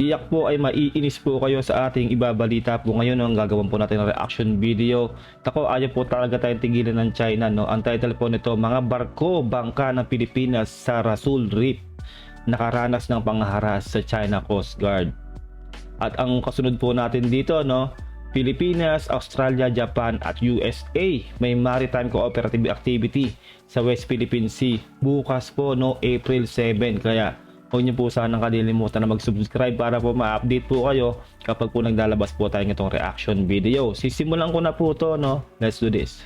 Iyak po ay maiinis po kayo sa ating ibabalita po ngayon, no? Ang gagawin po natin ng reaction video. Tako, ayaw po talaga tayong tigilan ng China, no? Ang title po nito, mga barko bangka ng Pilipinas sa Rasul Reef nakaranas ng pangharas sa China Coast Guard. At ang kasunod po natin dito, no? Pilipinas, Australia, Japan at USA may maritime cooperative activity sa West Philippine Sea bukas po, no? April 7. Kaya huwag niyo po sanang kalilimutan na mag-subscribe para po ma-update po kayo kapag po naglalabas po tayo itong reaction video. Sisimulan ko na po to, no? Let's do this.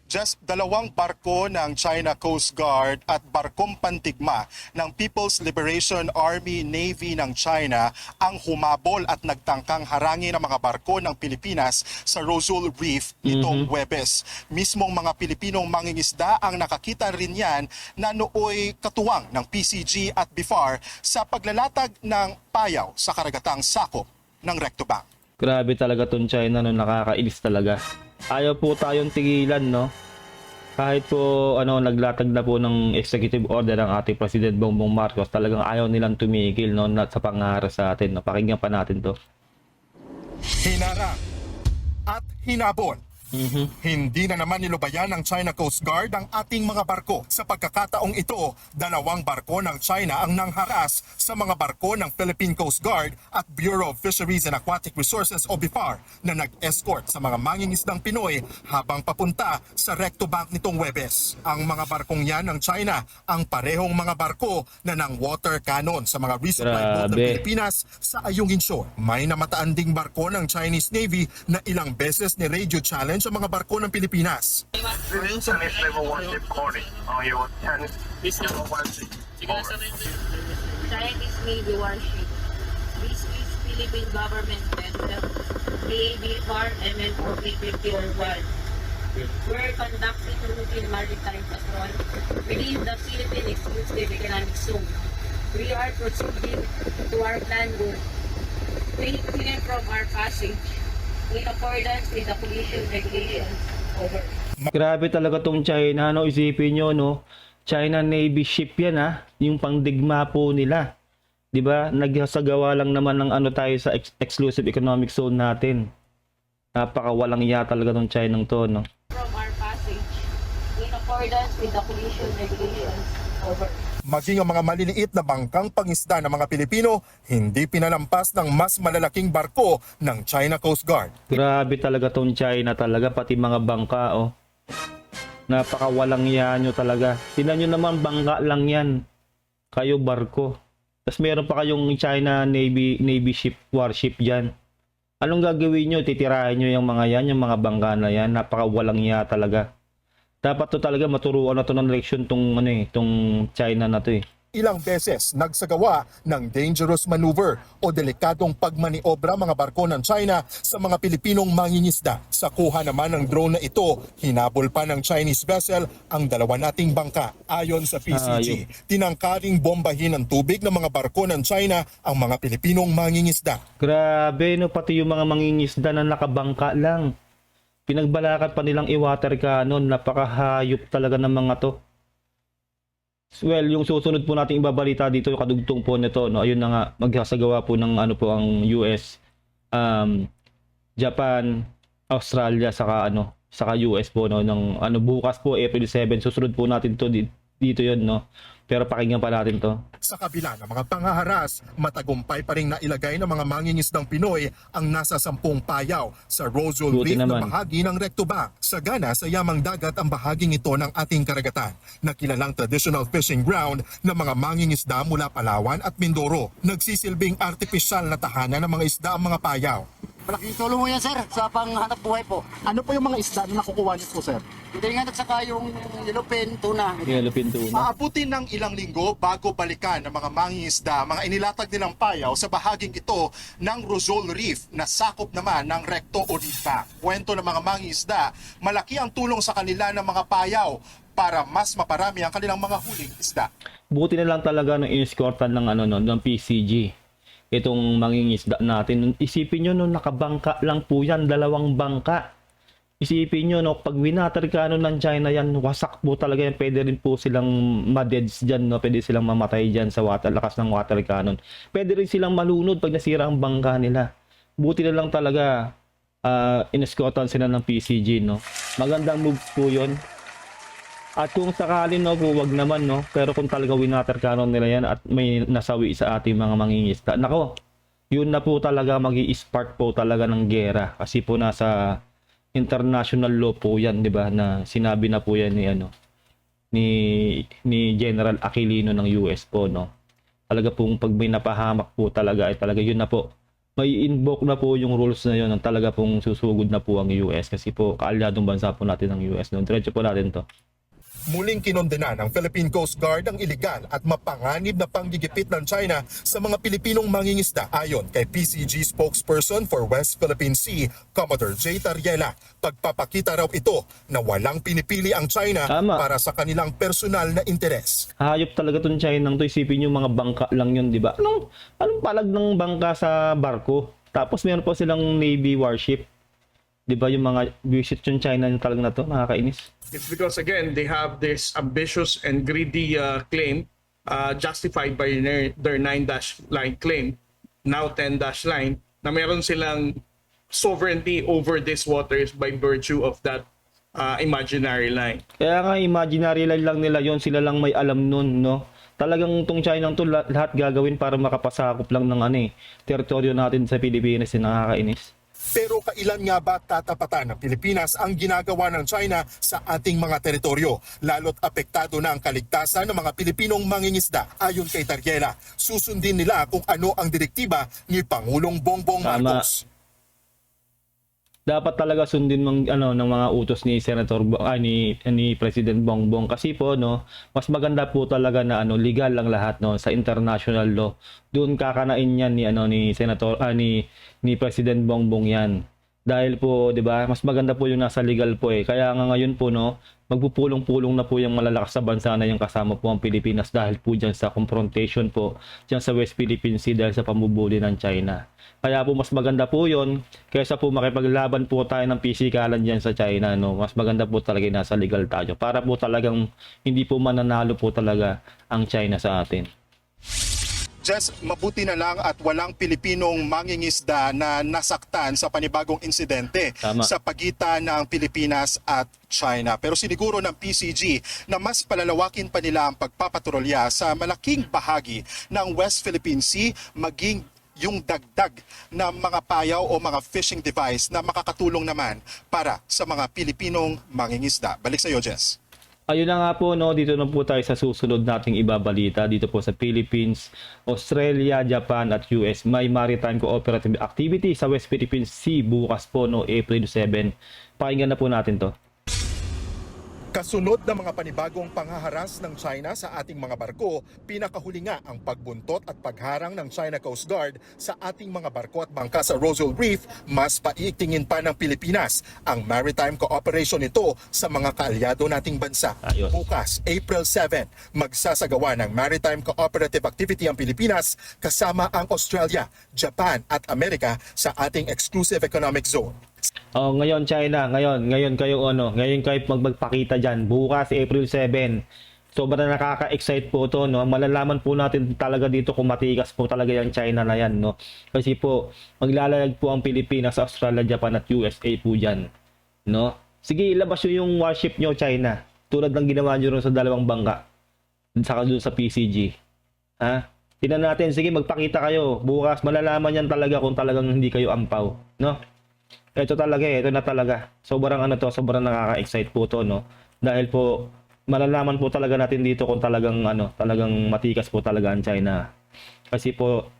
Just dalawang barko ng China Coast Guard at barkong pantigma ng People's Liberation Army Navy ng China ang humabol at nagtangkang harangin ang mga barko ng Pilipinas sa Rasul Reef nitong Huwebes. Mismong mga Pilipinong mangingisda ang nakakita rin yan na nooy katuwang ng PCG at BIFAR sa paglalatag ng payaw sa karagatang sakop ng Recto Bank. Grabe talaga tong China, no? Nakakainis talaga. Ayaw po tayong tigilan, no? Kahit po naglatag na po ng executive order ng ating President Bongbong Marcos, talagang ayaw nilang tumigil, no, sa pangaras sa atin, no? Pakinggan pa natin to. Hinarang at hinabol. Hindi na naman nilubayan ng China Coast Guard ang ating mga barko. Sa pagkakataong ito, dalawang barko ng China ang nangharas sa mga barko ng Philippine Coast Guard at Bureau of Fisheries and Aquatic Resources o BIFAR na nag-escort sa mga mangingisdang Pinoy habang papunta sa Recto Bank nitong Huwebes. Ang mga barkong yan ng China ang parehong mga barko na ng water cannon sa mga resupply boat ng Pilipinas sa Ayungin Shore. May namataan ding barko ng Chinese Navy na ilang beses ni radio challenge sa mga barko ng Pilipinas. Chinese level 1 ship calling on your Chinese level 1 ship. Chinese Navy warship. This is Philippine government vessel. BABFR MN 4051. We're conducting routine maritime patrol within the Philippine Exclusive Economic Zone. We are proceeding to our planned route. Take clear from our passage in accordance with the collision regulations. Over. Grabe talaga tong China, no? Isipin nyo, no? China Navy ship yan, ha? Yung pangdigma po nila. 'Di ba? Nagsagawa lang naman ng tayo sa exclusive economic zone natin. Napakawalang iya talaga tong China to, no? From our passage in accordance with the collision regulations. Over. Maging ang mga maliliit na bangkang pangisda ng mga Pilipino, hindi pinalampas ng mas malalaking barko ng China Coast Guard. Grabe talaga tong China talaga, pati mga bangka, oh. Napakawalang iya nyo talaga. Tingnan nyo naman, bangka lang yan. Kayo barko. Tapos meron pa kayong China Navy ship, warship dyan. Anong gagawin nyo? Titirahin nyo yung mga yan, yung mga bangka na yan. Napakawalang iya talaga. Dapat to talaga maturuan na to ng leksyon tong China na to, eh. Ilang beses nagsagawa ng dangerous maneuver o delikadong pagmaniobra mga barko ng China sa mga Pilipinong mangingisda. Sa kuha naman ng drone na ito, hinabol pa ng Chinese vessel ang dalawa nating bangka. Ayon sa PCG, tinangkaring bombahin ng tubig ng mga barko ng China ang mga Pilipinong mangingisda. Grabe, no, pati yung mga mangingisda na nakabangka lang. Pinagbalakan pa nilang i-water cannon. Napakahayop talaga ng mga to. Well, yung susunod po nating ibabalita dito, yung kadugtong po nito, no, ayun na nga, magsasagawa po ng ang US, Japan, Australia, saka US po, no, ng bukas po April 7. Susunod po natin to dito yon, no. Pero pakinggan pa natin to. Sa kabila ng mga panghaharas, matagumpay pa rin nailagay ng mga mangingisdang Pinoy ang nasa 10 payaw sa Rasul Reef na bahagi ng Recto Bank. Sagana sa yamang dagat ang bahaging ito ng ating karagatan, na kilalang traditional fishing ground ng mga mangingisda mula Palawan at Mindoro. Nagsisilbing artipisyal na tahanan ng mga isda ang mga payaw. Malaking tulong mo yan, sir, sa panghanap buhay po. Ano po yung mga isda na nakukuha niyo po, sir? Hilingan at saka yung yellowfin, tuna. Yellowfin tuna. Maabutin ng ilang linggo bago balikan ng mga mangingisda mga inilatag nilang payaw sa bahaging ito ng Rasul Reef na sakop naman ng Recto Bank. Kwento ng mga mangingisda, malaki ang tulong sa kanila ng mga payaw para mas maparami ang kanilang mga huling isda. Buti na lang talaga ng iniskortan ng PCG. Itong mangingisda natin. Isipin nyo, nakabangka lang po yan, dalawang bangka. isipin nyo, no, pag winater cannon ng China yan, wasak po talaga yan. Pwede rin po silang madeds dyan, no? Pwede silang mamatay dyan sa lakas ng water cannon. Pwede rin silang malunod pag nasira ang bangka nila. Buti na lang talaga, inescortan sila ng PCG, no? Magandang moves po yun. At kung sakali, no, po, wag naman, no? Pero kung talaga winater cannon nila yan at may nasawi sa ating mga mangingisda, nako, yun na po talaga magi-spark po talaga ng gera. Kasi po nasa international law po yan, di ba? Na sinabi na po yan ni General Aquilino ng US po, no? Talaga pong pag may napahamak po talaga ay talaga yun na po. May invoke na po yung rules na yun ng talaga pong susugod na po ang US kasi po kaalyadong bansa po natin ng US, no? Diretso po natin to. Muling kinondena ng Philippine Coast Guard ang iligal at mapanganib na panggigipit ng China sa mga Pilipinong mangingisda ayon kay PCG spokesperson for West Philippine Sea, Commodore J. Tariela. Pagpapakita raw ito na walang pinipili ang China Tama. para sa kanilang personal na interes. Hayop talaga tong China to, isipin yung mga bangka lang yun, di ba? Anong palag ng bangka sa barko? Tapos meron po silang Navy warship. Di ba yung mga visit yung China yung talaga na to, nakakainis. It's because, again, they have this ambitious and greedy claim justified by their 9-dash line claim, now 10-dash line, na meron silang sovereignty over these waters by virtue of that imaginary line. Kaya nga imaginary lang nila yon, sila lang may alam nun, no? Talagang tong China to lahat gagawin para makapasakop lang ng teritoryo natin sa Pilipinas, nakakainis. Pero kailan nga ba tatapatan ng Pilipinas ang ginagawa ng China sa ating mga teritoryo? Lalo't apektado na ang kaligtasan ng mga Pilipinong mangingisda. Ayon kay Tariela, susundin nila kung ano ang direktiba ni Pangulong Bongbong Tama. Marcos. Dapat talaga sundin ng mga utos ni ni President Bongbong kasi po, no, mas maganda po talaga na legal lang lahat, no, sa international law. Doon kakanain yan ni President Bongbong yan. Dahil po, 'di ba, mas maganda po yung nasa legal po eh. Kaya nga ngayon po, no, magpupulong-pulong na po yung malalakas sa bansa na yung kasama po ang Pilipinas dahil po diyan sa confrontation po diyan sa West Philippine Sea dahil sa pamubuli ng China. Kaya po mas maganda po yon kaysa po makipaglaban po tayo ng pisikalan diyan sa China, no. Mas maganda po talaga nasa legal tayo para po talagang hindi po mananalo po talaga ang China sa atin. Jess, mabuti na lang at walang Pilipinong mangingisda na nasaktan sa panibagong insidente Tama. sa pagitan ng Pilipinas at China. Pero siniguro ng PCG na mas palalawakin pa nila ang pagpapatrolya sa malaking bahagi ng West Philippine Sea, maging yung dagdag na mga payaw o mga fishing device na makakatulong naman para sa mga Pilipinong mangingisda. Balik sa iyo, Jess. Ayun na nga po, no, dito na po tayo sa susunod nating ibabalita dito po sa Philippines, Australia, Japan at US. May maritime cooperative activity sa West Philippine Sea bukas po, no, April 7. Pakinggan na po natin to. Kasunod ng mga panibagong panghaharas ng China sa ating mga barko, pinakahuli nga ang pagbuntot at pagharang ng China Coast Guard sa ating mga barko at bangka sa Rosal Reef. Mas paitingin pa ng Pilipinas ang maritime cooperation nito sa mga kaalyado nating bansa. Ayos. Bukas, April 7, magsasagawa ng maritime cooperative activity ang Pilipinas kasama ang Australia, Japan at Amerika sa ating exclusive economic zone. Oh, ngayon China, ngayon kayo magpakita diyan. Bukas April 7. Sobrang nakaka-excite po to, no. Malalaman po natin talaga dito kung matigas po talaga yung China na yan, no. Kasi po maglalayag po ang Pilipinas, Australia, Japan at USA po diyan, no. Sige, ilabas nyo yung warship nyo, China. Tulad ng ginawa nyo rin sa dalawang bangka. Saka doon sa PCG. Ha? Tingnan natin, sige, magpakita kayo. Bukas malalaman yan talaga kung talagang hindi kayo ampaw, no. Ito na talaga. Sobrang sobrang nakaka-excite po to, no. Dahil po malalaman po talaga natin dito kung talagang matikas po talaga ang China. Kasi po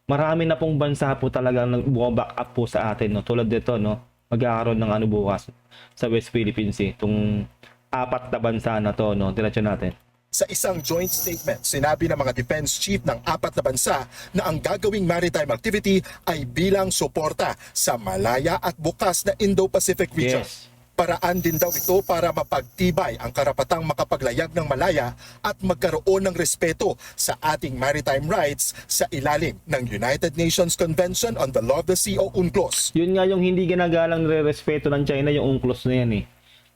marami na pong bansa po talagang nag-back up po sa atin, no. Tulad dito, no. Magkakaroon ng bukas sa West Philippine Sea. Itong 4 na bansa na to, no. Diretso natin. Sa isang joint statement, sinabi ng mga defense chief ng 4 na bansa na ang gagawing maritime activity ay bilang suporta sa malaya at bukas na Indo-Pacific region. Yes. Paraan din daw ito para mapagtibay ang karapatang makapaglayag ng malaya at magkaroon ng respeto sa ating maritime rights sa ilalim ng United Nations Convention on the Law of the Sea o UNCLOS. Yun nga yung hindi ginagalang nire-respeto ng China, yung UNCLOS na yan eh.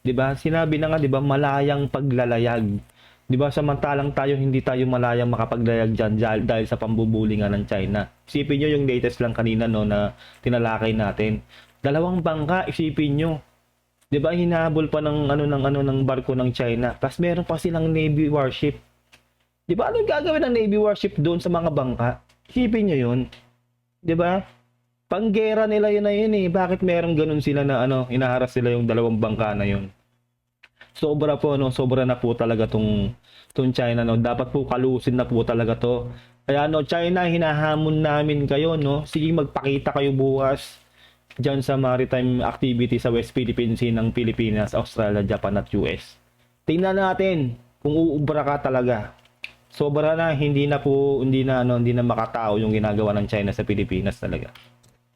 'Di ba? Sinabi na nga 'di ba, malayang paglalayag. 'Di ba? Samantalang tayo hindi tayo malayang makapaglayag diyan dahil sa pambubuli nga ng China. Isipin niyo yung latest lang kanina no na tinalakay natin. 2 bangka, isipin niyo. 'Di ba? Hinahabol pa ng ng barko ng China. Tapos meron pa silang Navy warship. 'Di ba? Ano gagawin ng Navy warship doon sa mga bangka? Isipin niyo 'yun. 'Di ba? Panggera nila yun na yun eh. Bakit meron ganun sila na inaharas sila yung 2 bangka na yun? Sobra po sobra na po talaga tong China no. Dapat po kalusin na po talaga to. Kaya China, hinahamon namin kayo no. Sige, magpakita kayo bukas diyan sa maritime activity sa West Philippine Sea ng Pilipinas, Australia, Japan at US. Tingnan natin kung uubra ka talaga. Sobra na, hindi na makatao yung ginagawa ng China sa Pilipinas talaga.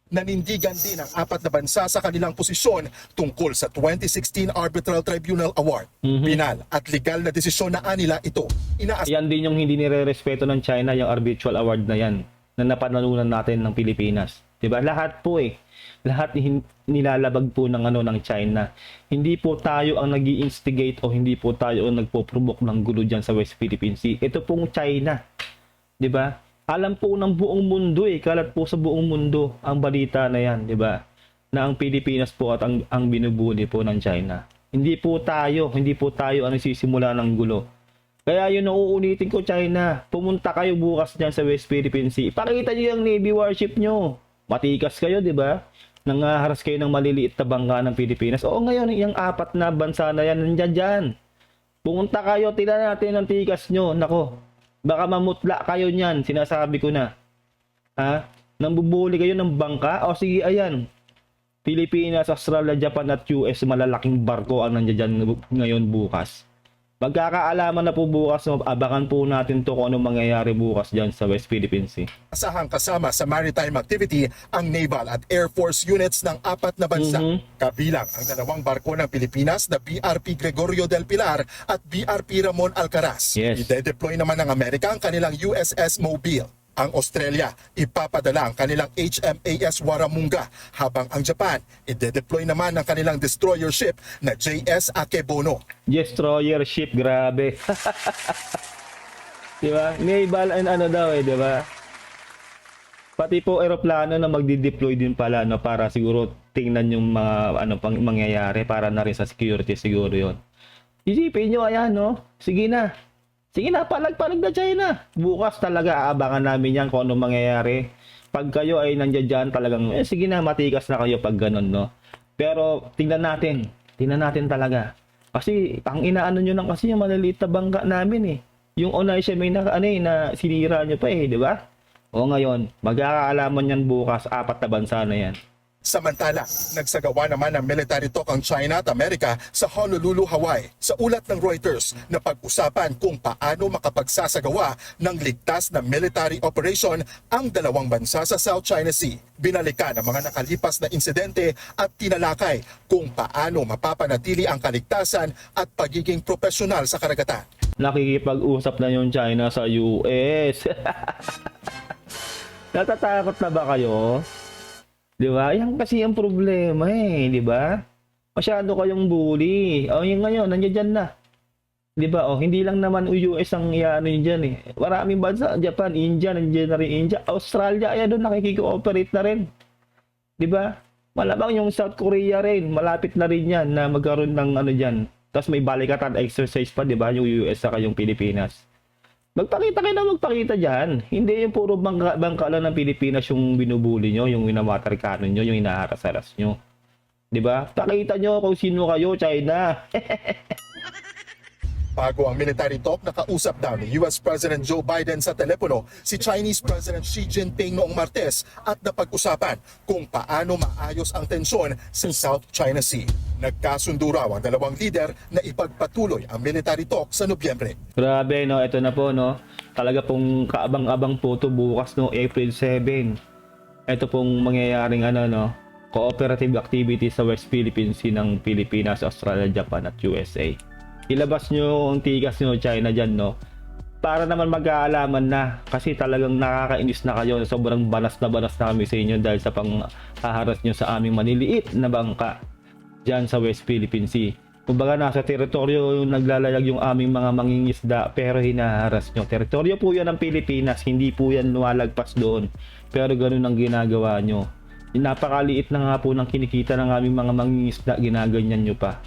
Nanindigan din ang 4 na bansa sa kanilang posisyon tungkol sa 2016 Arbitral Tribunal Award. Pinal at legal na desisyon na nila ito. Yan din yung hindi nire-respeto ng China, yung arbitral award na yan na napanalunan natin ng Pilipinas. 'Di ba? Lahat po lahat nilalabag po ng ng China. Hindi po tayo ang nag-i-instigate o hindi po tayo ang nagpo-provoke ng gulo diyan sa West Philippine Sea. Ito pong China. 'Di ba? Alam po ng buong mundo kalat po sa buong mundo ang balita na yan, 'di ba? Na ang Pilipinas po at ang binubuli po ng China. Hindi po tayo ang nagsisimula ng gulo. Kaya yun nauulitin ko, China, pumunta kayo bukas diyan sa West Philippine Sea. Ipakita niyo yung Navy warship nyo. Matikas kayo, 'di ba? Nangaharas kayo ng maliliit na bangka ng Pilipinas. Oo, ngayon yung 4 na bansa na yan nandiyan diyan. Pumunta kayo, tingnan natin ang tikas nyo. Nako. Baka mamutla kayo niyan, sinasabi ko na. Nambubuli kayo ng bangka? O sige, ayan. Pilipinas, Australia, Japan at US, malalaking barko ang nandiyan ngayon bukas. Magkakaalaman na po bukas, abangan po natin to kung anong mangyayari bukas dyan sa West Philippine Sea. Asahang kasama sa maritime activity ang naval at air force units ng 4 na bansa. Kabilang ang 2 barko ng Pilipinas na BRP Gregorio del Pilar at BRP Ramon Alcaraz. Yes. Ide-deploy naman ng Amerika ang kanilang USS Mobile. Ang Australia, ipapadala ang kanilang HMAS Warramunga, habang ang Japan, ide-deploy naman ang kanilang destroyer ship na JS Akebono. Destroyer ship, grabe. Diba? Naval and daw diba? Pati po eroplano na magdi-deploy din pala para siguro tingnan yung mga pang mangyayari para na rin sa security siguro yon. Isipin nyo, ayan Sige na. Sige na, palag-palag na China. Bukas talaga aabangan namin yan kung anong mangyayari. Pag kayo ay nandiyan dyan talagang, sige na, matikas na kayo pag ganun, Pero tingnan natin talaga. Kasi ang inaano nyo lang kasi yung maliliit na bangka namin Yung Onay siya may na sinira nyo pa di ba? O ngayon, magkakaalaman yan bukas, 4 na bansa na yan. Samantala, nagsagawa naman ng military talk ang China at Amerika sa Honolulu, Hawaii. Sa ulat ng Reuters na pag-usapan kung paano makapagsasagawa ng ligtas na military operation ang 2 bansa sa South China Sea. Binalikan ang mga nakalipas na insidente at tinalakay kung paano mapapanatili ang kaligtasan at pagiging profesional sa karagatan. Nakikipag-usap na yung China sa US. Natatakot na ba kayo? Di ba? Yan kasi ang problema di ba? Masyado kayong bully. Yung ngayon, nandiyan na. Di ba? Hindi lang naman US ang yun dyan Maraming bansa, Japan, India, nandiyan na rin India. Australia, doon nakikiko-operate na rin. Di ba? Malamang yung South Korea rin, malapit na rin yan na magkaroon ng dyan. Tapos may balikatan exercise pa, di ba? Yung US saka yung Pilipinas. Magpakita kayo na magpakita dyan. Hindi yung puro bangka lang ng Pilipinas yung binubuli nyo, yung winamatarkanon nyo, yung inaharas-haras nyo. Diba? Pakita nyo kung sino kayo, China. Bago ang military talk, nakausap daw ni US President Joe Biden sa telepono si Chinese President Xi Jinping noong Martes at napag-usapan kung paano maayos ang tensyon sa South China Sea. Nagkasundo raw ang 2 leader na ipagpatuloy ang military talk sa Nobyembre. Grabe, ito na po, Talaga pong kaabang-abang po ito bukas, April 7. Ito pong mangyayaring cooperative activity sa West Philippine Sea ng Pilipinas, Australia, Japan at USA. Ilabas nyo ang tigas nyo China dyan, no? Para naman mag-aalaman na, kasi talagang nakakainis na kayo, sobrang banas na kami sa inyo dahil sa panghaharas nyo sa aming maniliit na bangka dyan sa West Philippine Sea. Kumbaga nasa teritoryo yung naglalayag yung aming mga mangingisda pero hinaharas nyo. Teritoryo po yan ng Pilipinas, hindi po yan lumalagpas doon. Pero ganun ang ginagawa nyo. Napakaliit na nga po ng kinikita ng aming mga mangingisda, ginaganyan nyo pa.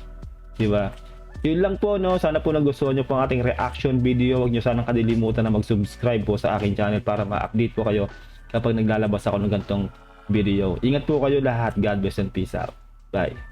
Diba? Yun lang po, no? Sana po nagustuhan nyo po ang ating reaction video. Huwag nyo sanang kadilimutan na mag-subscribe po sa aking channel para ma-update po kayo kapag naglalabas ako ng ganitong video. Ingat po kayo lahat. God bless and peace out. Bye.